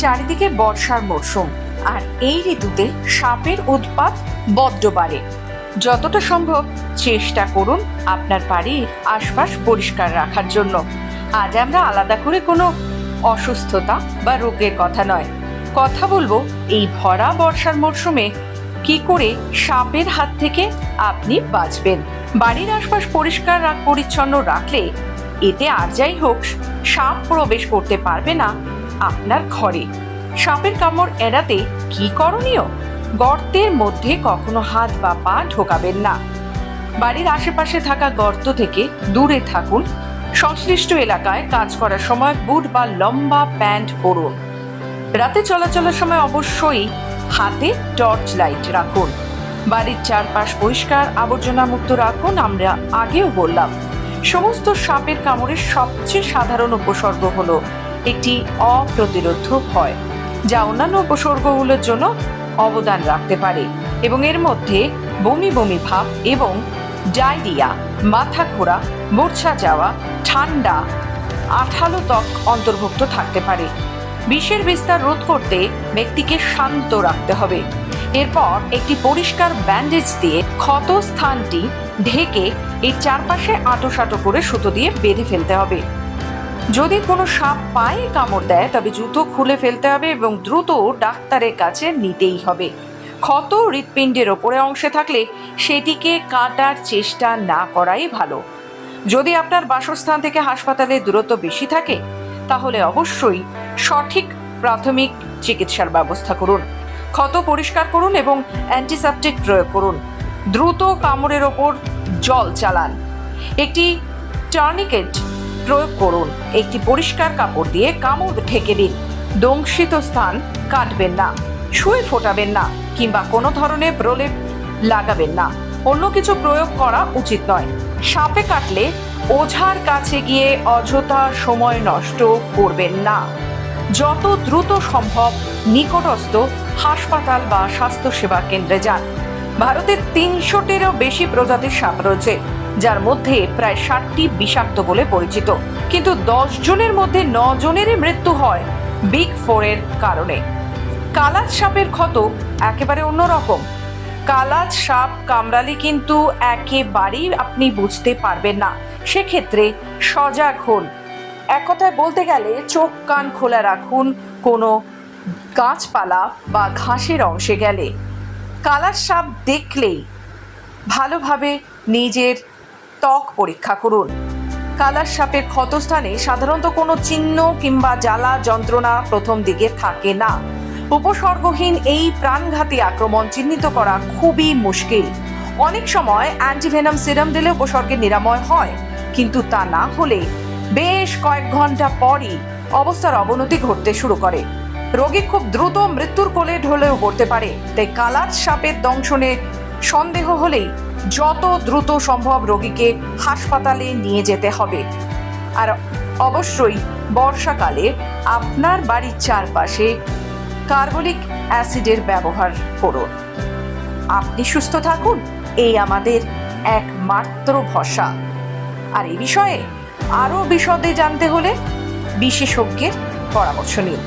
চারিদিকে বর্ষার মরশুম, আর এই ঋতুতে সাপের উৎপাত বড্ড বাড়ে। যতটা সম্ভব চেষ্টা করুন আপনার বাড়ির আশপাশ পরিষ্কার রাখার জন্য। আজ আমরা আলাদা করে কোনো অসুস্থতা বা রোগের কথা নয়, কথা বলবো এই ভরা বর্ষার মরশুমে কি করে সাপের হাত থেকে আপনি বাঁচবেন। বাড়ির আশপাশ পরিষ্কার পরিচ্ছন্ন রাখলে এতে আর যাই হোক সাপ প্রবেশ করতে পারবে না আপনার ঘরে। সাপের কামড় এড়াতে কি করণীয়? গর্তের মধ্যে কখনো হাত বা পা ঢোকাবেন না। বাড়ির আশেপাশে থাকা গর্ত থেকে দূরে থাকুন। সংশ্লিষ্ট এলাকায় কাজ করার সময় বুট বা লম্বা প্যান্ট পরুন। রাতে চলাচলের সময় অবশ্যই হাতে টর্চ লাইট রাখুন। বাড়ির চারপাশ পরিষ্কার আবর্জনা মুক্ত রাখুন। আমরা আগেও বললাম, সমস্ত সাপের কামড়ের সবচেয়ে সাধারণ উপসর্গ হলো একটি অপ্রতিরোধ্য ভয়, যা অন্যান্য উপসর্গগুলোর জন্য অবদান রাখতে পারে, এবং এর মধ্যে বমি বমি ভাব এবং ডায়রিয়া, মাথা ঘোরা, মূর্ছা যাওয়া, ঠান্ডা, আঠালো ত্বক অন্তর্ভুক্ত থাকতে পারে। বিষের বিস্তার রোধ করতে ব্যক্তিকে শান্ত রাখতে হবে। এরপর একটি পরিষ্কার ব্যান্ডেজ দিয়ে ক্ষত স্থানটি ঢেকে এর চারপাশে আঁটোসাঁটো করে সুতো দিয়ে বেঁধে ফেলতে হবে। যদি কোনো সাপ পায়ে কামড় দেয় তবে জুতো খুলে ফেলতে হবে এবং দ্রুত ডাক্তারের কাছে নিতেই হবে। ক্ষত হৃৎপিণ্ডের ওপরে অংশে থাকলে সেটিকে কাটার চেষ্টা না করাই ভালো। যদি আপনার বাসস্থান থেকে হাসপাতালের দূরত্ব বেশি থাকে তাহলে অবশ্যই সঠিক প্রাথমিক চিকিৎসার ব্যবস্থা করুন। ক্ষত পরিষ্কার করুন এবং অ্যান্টিসেপটিক প্রয়োগ করুন। দ্রুত কামড়ের ওপর জল চালান। একটি টার্নিকেট প্রয়োগ করুন। একটি পরিষ্কার কাপড় দিয়ে কামড় ঢেকে দিন। দংশিত স্থান কাটবেন না, সুই ফোটাবেন না কিংবা কোনো ধরনের প্রলেপ লাগাবেন না। অন্য কিছু প্রয়োগ করা উচিত নয়। সাপে কাটলে ওঝার কাছে গিয়ে অযথা সময় নষ্ট করবেন না। যত দ্রুত সম্ভব নিকটস্থ হাসপাতাল বা স্বাস্থ্যসেবা কেন্দ্রে যান। ভারতে ৩০০টিরও বেশি প্রজাতির সাপ রয়েছে, যার মধ্যে প্রায় ৬০টি বিষাক্ত বলে পরিচিত, কিন্তু ১০ জনের মধ্যে ৯ জনেরই মৃত্যু হয় বিগ ফোরের কারণে। কালাজ সাপের ক্ষত একেবারে অন্যরকম। কালাজ সাপ কামড়ালে কিন্তু একেবারেই আপনি বুঝতে পারবেন না। সেক্ষেত্রে সজাগ হন। এক কথায় বলতে গেলে চোখ কান খোলা রাখুন। কোনো গাছপালা বা ঘাসের অংশে গেলে কালাজ সাপ দেখলেই ভালোভাবে নিজের ত্বক পরীক্ষা করুন। কালাজ সাপের ক্ষতস্থানে সাধারণত কোনো চিহ্ন কিংবা জ্বালা যন্ত্রণা প্রথম দিকে থাকে না। উপসর্গহীন এই প্রাণঘাতী আক্রমণ চিহ্নিত করা খুবই মুশকিল। অনেক সময় অ্যান্টিভেনাম সিরাম দিলে উপসর্গের নিরাময় হয়, কিন্তু তা না হলে বেশ কয়েক ঘন্টা পরই অবস্থার অবনতি ঘটতে শুরু করে। রোগী খুব দ্রুত মৃত্যুর কোলে ঢলেও পড়তে পারে। তাই কালাজ সাপের দংশনে সন্দেহ হলেই যত দ্রুত সম্ভব রোগীকে হাসপাতালে নিয়ে যেতে হবে। আর অবশ্যই বর্ষাকালে আপনার বাড়ির চারপাশে কার্বলিক অ্যাসিডের ব্যবহার করুন। আপনি সুস্থ থাকুন, এই আমাদের একমাত্র ভরসা। আর এই বিষয়ে আরও বিশদে জানতে হলে বিশেষজ্ঞের পরামর্শ নিন।